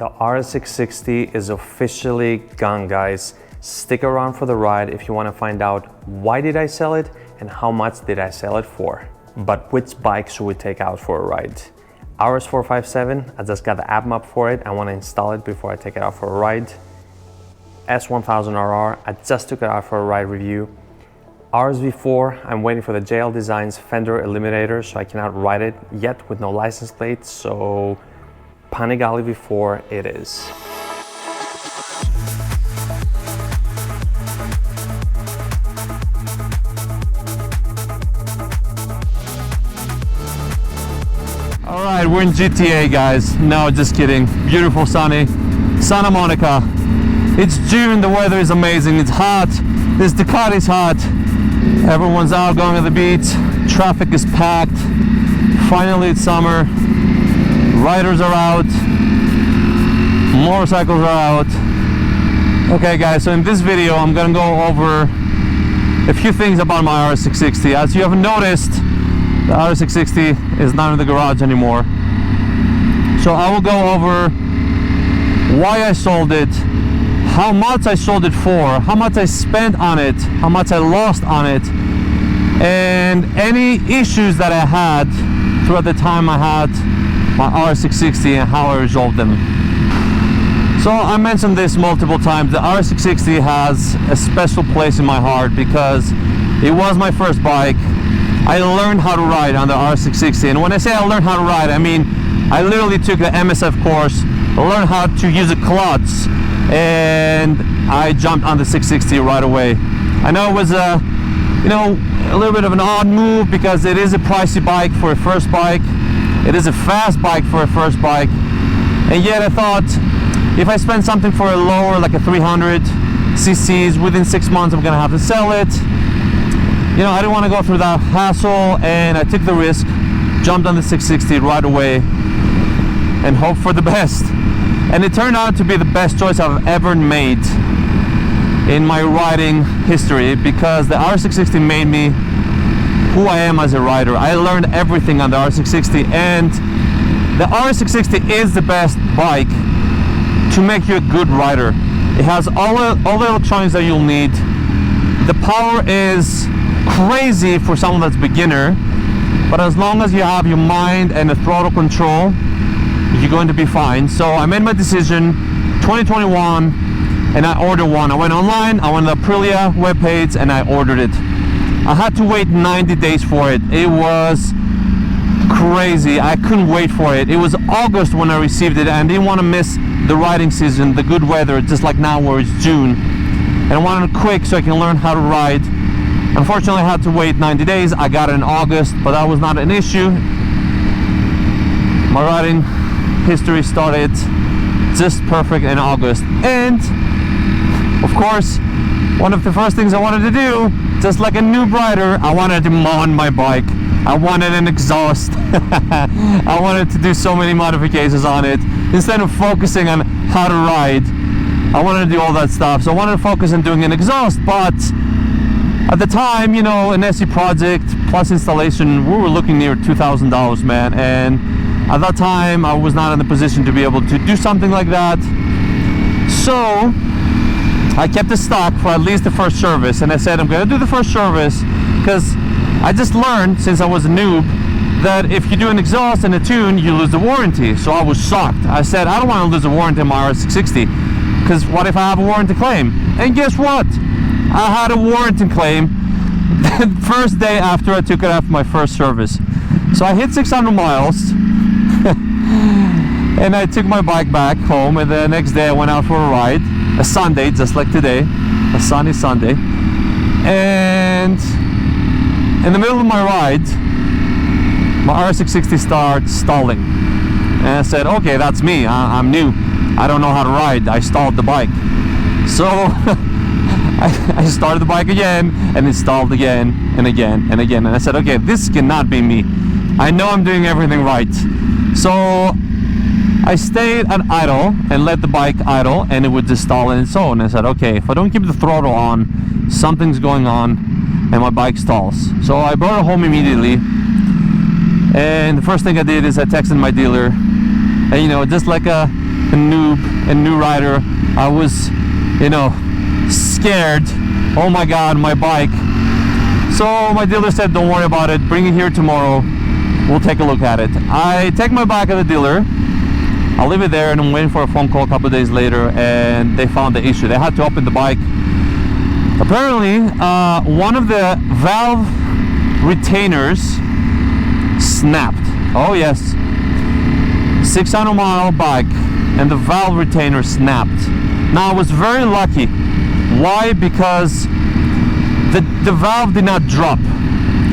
The RS660 is officially gone, guys. Stick around for the ride if you want to find out why did I sell it and how much did I sell it for. But which bike should we take out for a ride? RS457, I just got the app map for it. I want to install it before I take it out for a ride. S1000RR, I just took it out for a ride review. RSV4, I'm waiting for the JL Designs fender eliminator, so I cannot ride it yet with no license plate, so Panigale V4 it is. All right, we're in GTA, guys. No, just kidding. Beautiful, sunny Santa Monica. It's June, the weather is amazing. It's hot. This Ducati's hot. Everyone's out going to the beach. Traffic is packed. Finally, it's summer. Riders are out. Motorcycles are out. Okay, guys, so in this video, I'm gonna go over a few things about my RS660. As you have noticed, the RS660 is not in the garage anymore. So I will go over why I sold it, how much I sold it for, how much I spent on it, how much I lost on it, and any issues that I had throughout the time I had my RS660 and how I resolved them. So I mentioned this multiple times. The RS660 has a special place in my heart because it was my first bike. I learned how to ride on the RS660, and when I say I learned how to ride, I mean I literally took the MSF course, learned how to use a clutch, and I jumped on the 660 right away. I know it was a little bit of an odd move because it is a pricey bike for a first bike. It is a fast bike for a first bike, and yet I thought if I spend something for a lower, like a 300 cc's, within 6 months I'm gonna have to sell it. You know, I didn't want to go through that hassle, and I took the risk, jumped on the 660 right away, and hoped for the best. And it turned out to be the best choice I've ever made in my riding history, because the RS660 made me who I am as a rider. I learned everything on the RS660, and the RS660 is the best bike to make you a good rider. It has all the electronics that you'll need. The power is crazy for someone that's beginner, but as long as you have your mind and the throttle control, you're going to be fine. So I made my decision 2021, and I ordered one. I went online, I went to the Aprilia webpage, and I ordered it. I had to wait 90 days for it. It was crazy. I couldn't wait for it. It was August when I received it, and I didn't want to miss the riding season, the good weather, just like now where it's June. And I wanted it quick so I can learn how to ride. Unfortunately, I had to wait 90 days. I got it in August, but that was not an issue. My riding history started just perfect in August. And of course, one of the first things I wanted to do, just like a new rider, I wanted to mod my bike. I wanted an exhaust. I wanted to do so many modifications on it. Instead of focusing on how to ride, I wanted to do all that stuff. So I wanted to focus on doing an exhaust, but at the time, you know, an SE project plus installation, we were looking near $2,000, man. And at that time, I was not in the position to be able to do something like that. So I kept the stock for at least the first service, and I said I'm gonna do the first service because I just learned, since I was a noob, that if you do an exhaust and a tune, you lose the warranty. So I was shocked. I said, I don't want to lose a warranty on my RS660, because what if I have a warranty claim? And guess what? I had a warranty claim the first day after I took it after my first service. So I hit 600 miles and I took my bike back home, and the next day I went out for a ride, a Sunday, just like today, a sunny Sunday. And in the middle of my ride, my RS660 starts stalling. And I said, okay, that's me. I'm new. I don't know how to ride. I stalled the bike. So I started the bike again, and it stalled again and again and again. And I said, okay, this cannot be me. I know I'm doing everything right. So I stayed at idle and let the bike idle, and it would just stall on its own. I said, okay, if I don't keep the throttle on, something's going on and my bike stalls. So I brought it home immediately, and the first thing I did is I texted my dealer, and you know, just like a a noob, a new rider, I was, you know, scared. Oh my god, my bike. So my dealer said, don't worry about it, bring it here tomorrow, we'll take a look at it. I take my bike at the dealer, I'll leave it there, and I'm waiting for a phone call a couple of days later, and they found the issue. They had to open the bike. Apparently, one of the valve retainers snapped. Oh yes, 600-mile bike, and the valve retainer snapped. Now I was very lucky. Why? Because the valve did not drop.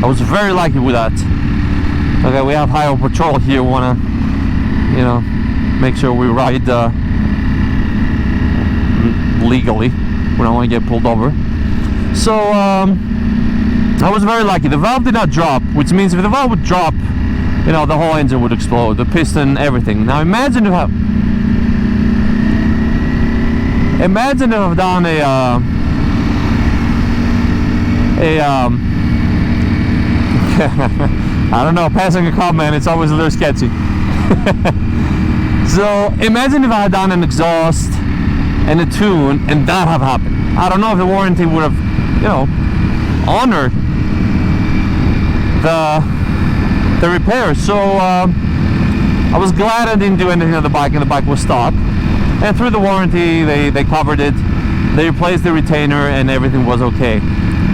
I was very lucky with that. Okay, we have highway patrol here. We wanna, you know, make sure we ride legally. We don't want to get pulled over. So I was very lucky. The valve did not drop, which means if the valve would drop, you know, the whole engine would explode, the piston, everything. Now imagine if I've done I don't know, passing a comment, it's always a little sketchy. So imagine if I had done an exhaust and a tune and that had happened. I don't know if the warranty would have, you know, honored the repair. So I was glad I didn't do anything to the bike, and the bike was stock. And through the warranty, they covered it. They replaced the retainer and everything was okay.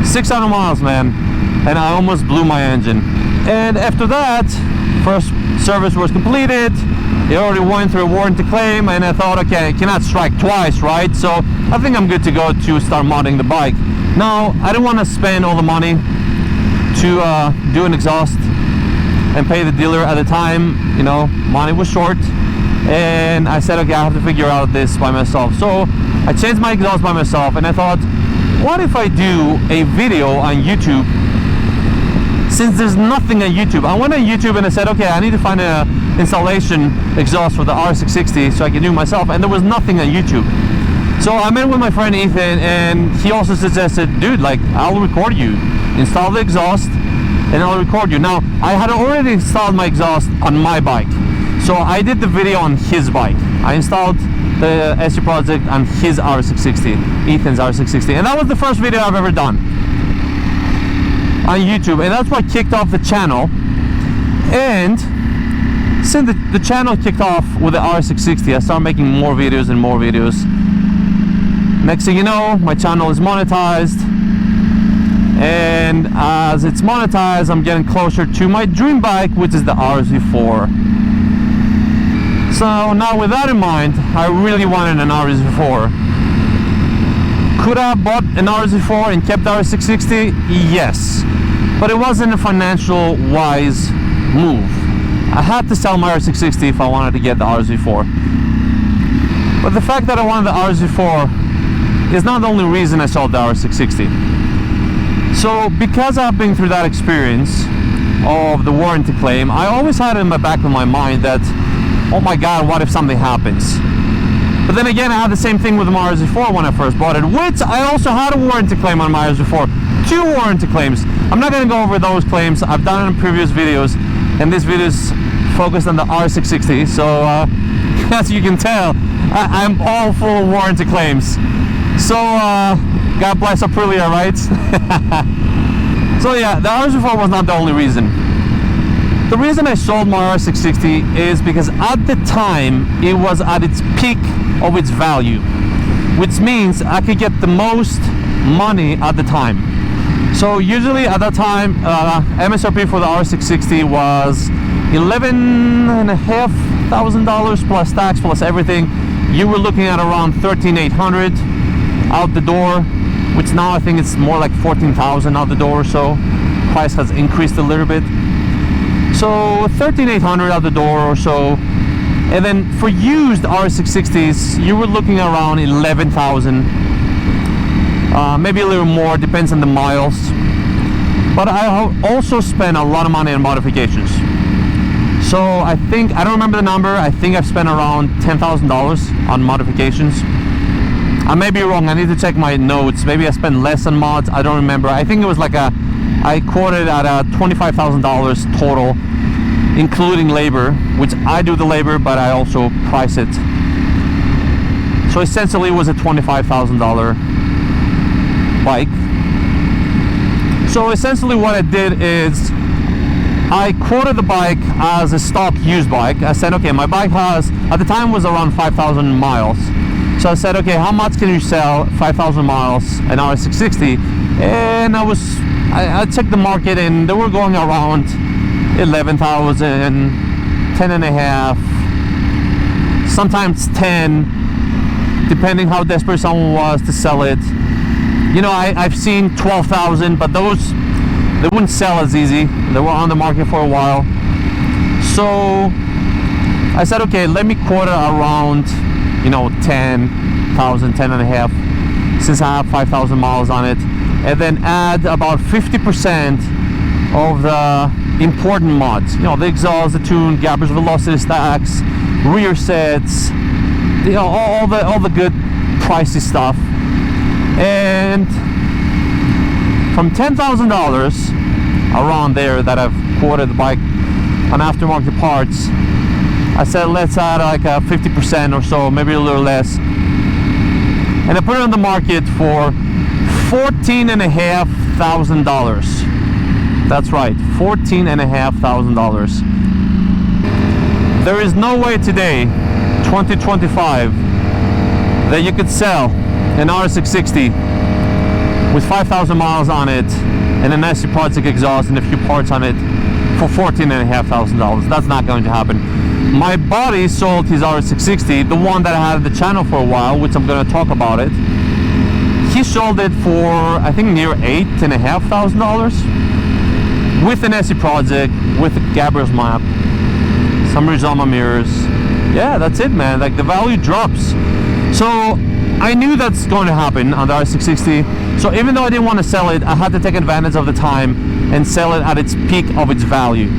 600 miles, man, and I almost blew my engine. And after that, first service was completed. It already went through a warranty claim, and I thought, okay, I cannot strike twice, right? So I think I'm good to go to start modding the bike. Now, I didn't want to spend all the money to do an exhaust and pay the dealer at the time. You know, money was short, and I said, okay, I have to figure out this by myself. So I changed my exhaust by myself, and I thought, what if I do a video on YouTube? Since there's nothing on YouTube, I went on YouTube and I said, okay, I need to find an installation exhaust for the RS660 so I can do it myself, and there was nothing on YouTube. So I met with my friend Ethan, and he also suggested, dude, like, I'll record you, install the exhaust, and I'll record you. Now, I had already installed my exhaust on my bike, so I did the video on his bike. I installed the SE project on his RS660, Ethan's RS660, and that was the first video I've ever done on YouTube, and that's what kicked off the channel. And since the channel kicked off with the RS660, I started making more videos and more videos. Next thing you know, my channel is monetized, and as it's monetized, I'm getting closer to my dream bike, which is the RS4. So now with that in mind, I really wanted an RS4. Could I have bought an RS4 and kept the RS660? Yes, but it wasn't a financial wise move. I had to sell my RS660 if I wanted to get the RS4. But the fact that I wanted the RS4 is not the only reason I sold the RS660. So because I've been through that experience of the warranty claim, I always had it in the back of my mind that, oh my god, what if something happens? But then again, I had the same thing with the RS4 when I first bought it, which I also had a warranty claim on my RS4. 2 warranty claims. I'm not going to go over those claims. I've done it in previous videos, and this video is focused on the RS660. So as you can tell, I'm all full of warranty claims. So God bless Aprilia, right? So yeah, the RS4 was not the only reason. The reason I sold my RS660 is because at the time it was at its peak of its value, which means I could get the most money at the time. So usually at that time, MSRP for the RS660 was $11,500 plus tax plus everything. You were looking at around $13,800 out the door, which now I think it's more like $14,000 out the door. So price has increased a little bit. So $13,800 out the door or so. And then for used RS660s, you were looking around $11,000, maybe a little more, depends on the miles. But I also spent a lot of money on modifications. So I don't remember the number, I think I've spent around $10,000 on modifications. I may be wrong, I need to check my notes. Maybe I spent less on mods, I don't remember. I think it was like I quoted at $25,000 total, including labor, which I do the labor, but I also price it So essentially it was a $25,000 bike. So essentially what I did is I quoted the bike as a stock used bike. I said, okay, my bike has, at the time was around 5,000 miles. So I said, okay, how much can you sell 5,000 miles an RS660? And I checked the market and they were going around 11,000, 10 and a half, sometimes 10, depending how desperate someone was to sell it. You know, I've seen 12,000, but those, they wouldn't sell as easy. They were on the market for a while. So I said, okay, let me quote it around, you know, 10,000, 10 and a half, since I have 5,000 miles on it, and then add about 50% of the important mods. You know, the exhaust, the tune, Gabber's velocity stacks, rear sets, you know, all the good pricey stuff. And from $10,000 around there that I've quoted the bike on aftermarket parts, I said let's add like a 50% or so, maybe a little less, and I put it on the market for $14,500. That's right, $14,500. There is no way today, 2025, that you could sell an RS660 with 5,000 miles on it and a nasty project exhaust and a few parts on it for $14,500. That's not going to happen. My buddy sold his RS660, the one that I had at the channel for a while, which I'm going to talk about it. He sold it for, I think, near $8,500 with an SE project, with a Gabber's map, some Rizoma mirrors. Yeah, that's it, man. Like, the value drops. So I knew that's going to happen on the RS660. So even though I didn't want to sell it, I had to take advantage of the time and sell it at its peak of its value.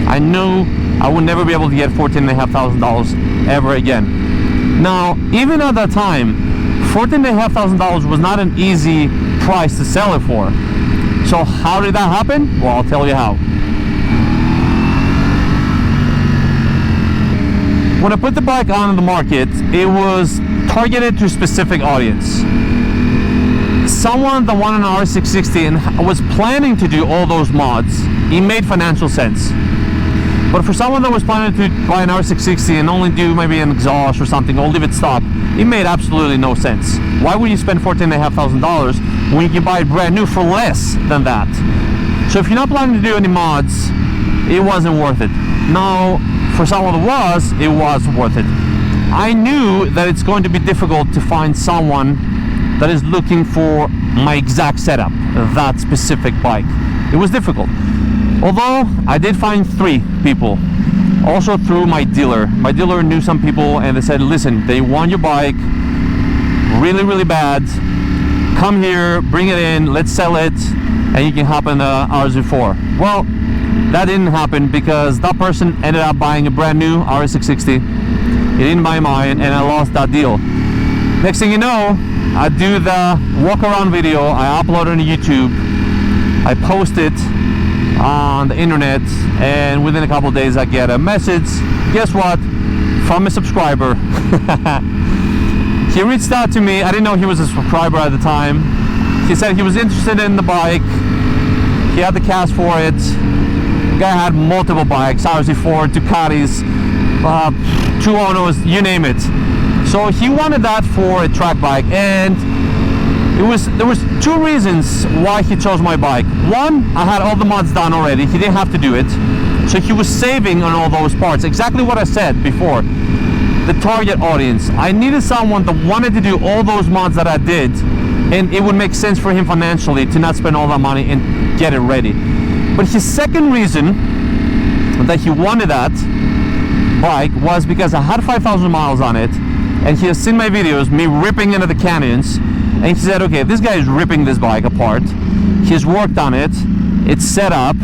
I knew I would never be able to get $14,500 ever again. Now, even at that time, $14,500 was not an easy price to sell it for. So how did that happen? Well, I'll tell you how. When I put the bike on the market, it was targeted to a specific audience. Someone that wanted an RS660 and was planning to do all those mods, it made financial sense. But for someone that was planning to buy an RS660 and only do maybe an exhaust or something, or leave it stock, it made absolutely no sense. Why would you spend $14,500 when you can buy it brand new for less than that? So if you're not planning to do any mods, it wasn't worth it. Now, for someone that was, it was worth it. I knew that it's going to be difficult to find someone that is looking for my exact setup, that specific bike. It was difficult. Although I did find 3 people, also through my dealer. My dealer knew some people and they said, listen, they want your bike really, really bad. Come here, bring it in, let's sell it, and you can hop in the RS4. Well, that didn't happen because that person ended up buying a brand new RS660. He didn't buy mine and I lost that deal. Next thing you know, I do the walk around video, I upload it on YouTube, I post it on the internet, and within a couple of days I get a message, guess what, from a subscriber. He reached out to me. I didn't know he was a subscriber at the time. He said he was interested in the bike, he had the cash for it. The guy had multiple bikes, RZ4, Ducatis, 210s, you name it. So he wanted that for a track bike, and there was 2 reasons why he chose my bike. One, I had all the mods done already. He didn't have to do it. So he was saving on all those parts. Exactly what I said before. The target audience. I needed someone that wanted to do all those mods that I did, and it would make sense for him financially to not spend all that money and get it ready. But his second reason that he wanted that bike was because I had 5,000 miles on it, and he has seen my videos, me ripping into the canyons, and he said, okay, this guy is ripping this bike apart. He's worked on it, it's set up,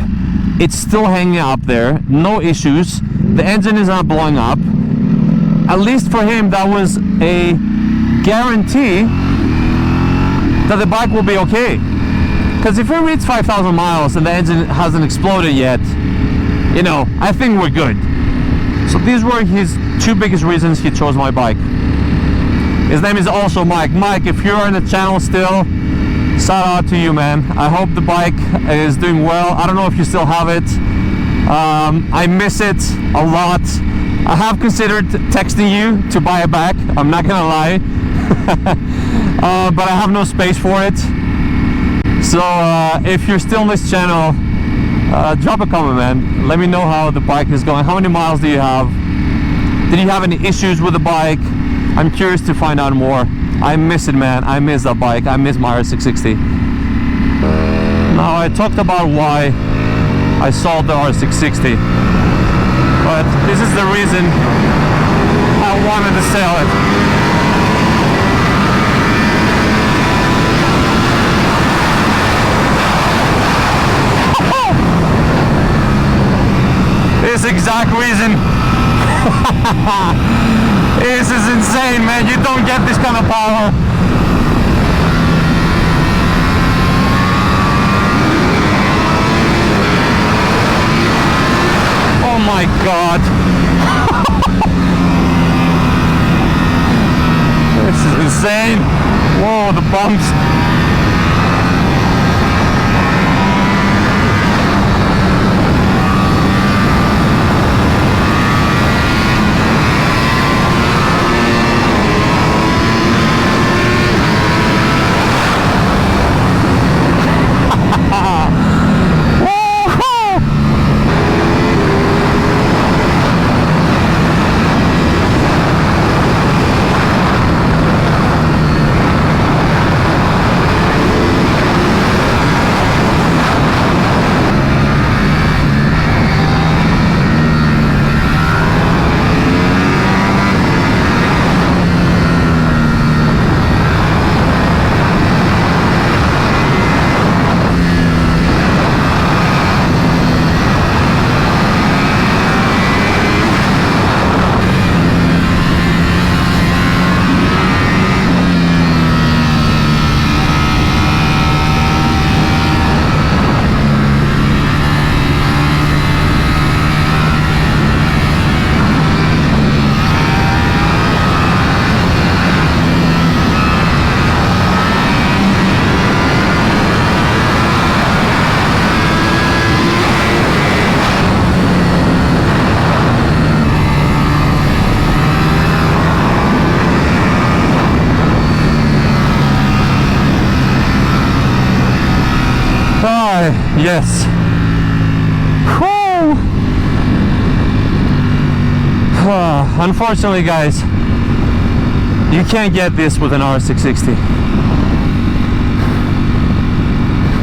it's still hanging up there, no issues, the engine is not blowing up. At least for him, that was a guarantee that the bike will be okay. Because if it reaches 5,000 miles and the engine hasn't exploded yet, you know, I think we're good. So these were his 2 biggest reasons he chose my bike. His name is also Mike. Mike, if you're in the channel still, shout out to you, man. I hope the bike is doing well. I don't know if you still have it. I miss it a lot. I have considered texting you to buy it back, I'm not gonna lie. But I have no space for it. So if you're still on this channel, drop a comment, man. Let me know how the bike is going. How many miles do you have? Did you have any issues with the bike? I'm curious to find out more. I miss it, man. I miss that bike. I miss my RS660. Now, I talked about why I sold the RS660, but this is the reason I wanted to sell it. This exact reason. This is insane, man. You don't get this kind of power. Oh my God. This is insane. Whoa, the bumps. Yes. Whew. Unfortunately, guys, you can't get this with an RS660.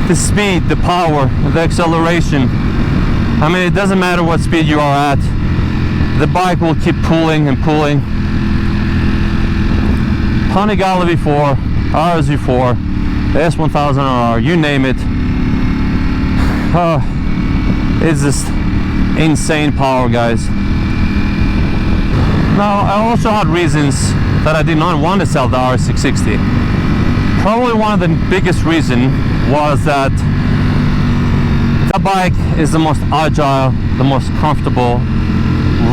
The speed, the power, the acceleration. I mean, it doesn't matter what speed you are at. The bike will keep pulling and pulling. Panigale V4, RS V4, the S1000RR, you name it. It's just insane power, guys. Now, I also had reasons that I did not want to sell the RS660. Probably one of the biggest reasons was that the bike is the most agile, the most comfortable,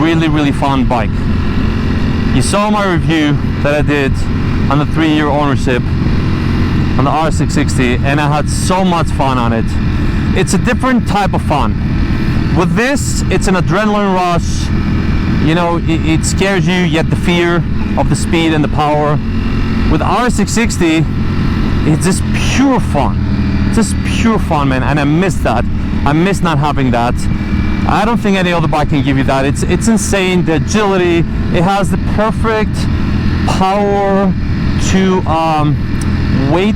really fun bike. You saw my review that I did on the 3-year ownership on the RS660, and I had so much fun on it. It's a different type of fun. With this, it's an adrenaline rush. You know, it scares you, yet the fear of the speed and the power. With RS660, it's just pure fun. Just pure fun, man, and I miss that. I miss not having that. I don't think any other bike can give you that. It's insane, the agility. It has the perfect power to weight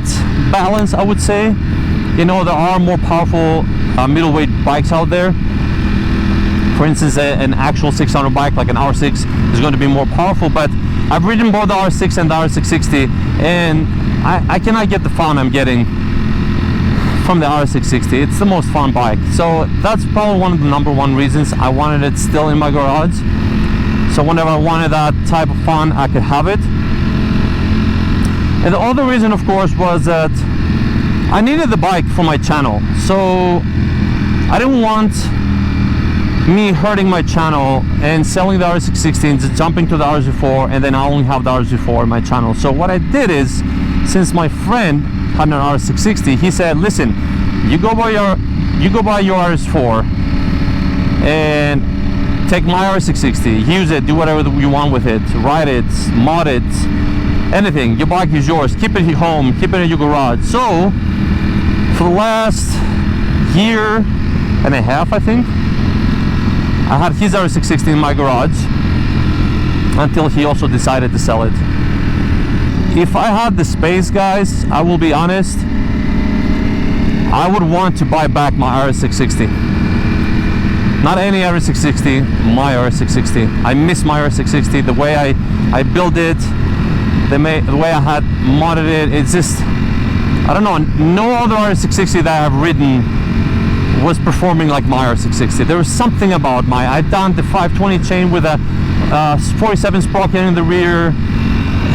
balance, I would say. You know, there are more powerful middleweight bikes out there. For instance, an actual 600 bike like an R6 is going to be more powerful, but I've ridden both the R6 and the R660, and I cannot get the fun I'm getting from the RS660. It's the most fun bike. So that's probably one of the #1 reasons I wanted it still in my garage. So whenever I wanted that type of fun, I could have it. And the other reason, of course, was that I needed the bike for my channel. So I didn't want me hurting my channel and selling the RS660 and jumping to the RS4, and then I only have the RS4 in my channel. So what I did is, since my friend had an RS660, he said, listen, you go buy your RS4 and take my RS660, use it, do whatever you want with it, ride it, mod it, anything. Your bike is yours. Keep it at home, keep it in your garage. So for the last year and a half, I think, I had his RS660 in my garage until he also decided to sell it. If I had the space, guys, I will be honest, I would want to buy back my RS660. Not any RS660, my RS660. I miss my RS660, the way I built it, the way I had modded it. It's just, I don't know, no other RS660 that I have ridden was performing like my RS660. There was something about I'd done the 520 chain with a 47 sprocket in the rear.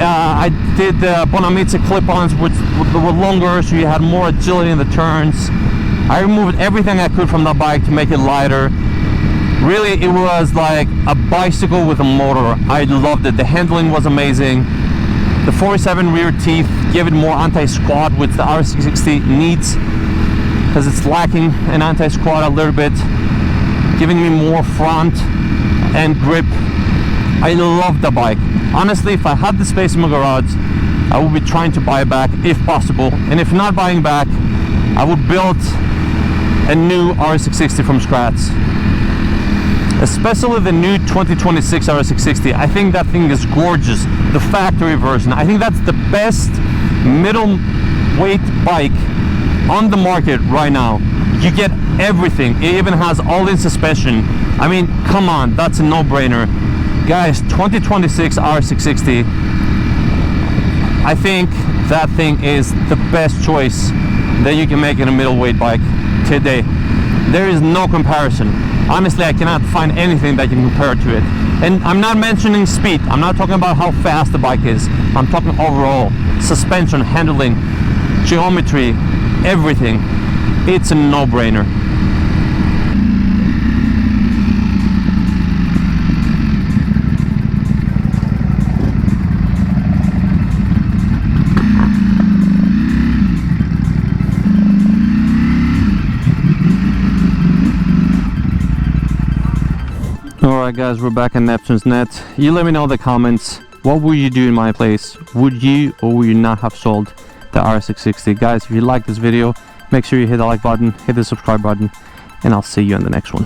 I did the Bonamici clip-ons which were longer, so you had more agility in the turns. I removed everything I could from the bike to make it lighter. Really, it was like a bicycle with a motor. I loved it. The handling was amazing. The 47 rear teeth gave it more anti-squat, which the RS660 needs, because it's lacking an anti-squat a little bit, giving me more front and grip. I love the bike. Honestly, if I had the space in my garage, I would be trying to buy it back if possible. And if not buying back, I would build a new RS660 from scratch. Especially the new 2026 RS660. I think that thing is gorgeous. The factory version. I think that's the best middleweight bike on the market right now. You get everything. It even has all-in suspension. I mean, come on, that's a no-brainer. Guys, 2026 RS660, I think that thing is the best choice that you can make in a middleweight bike today. There is no comparison. Honestly, I cannot find anything that can compare to it. And I'm not mentioning speed. I'm not talking about how fast the bike is. I'm talking overall. Suspension, handling, geometry, everything. It's a no-brainer. Alright guys, we're back on Neptune's Net. You let me know in the comments, what would you do in my place? Would you or would you not have sold the RS660? Guys, if you like this video, make sure you hit the like button, hit the subscribe button, and I'll see you in the next one.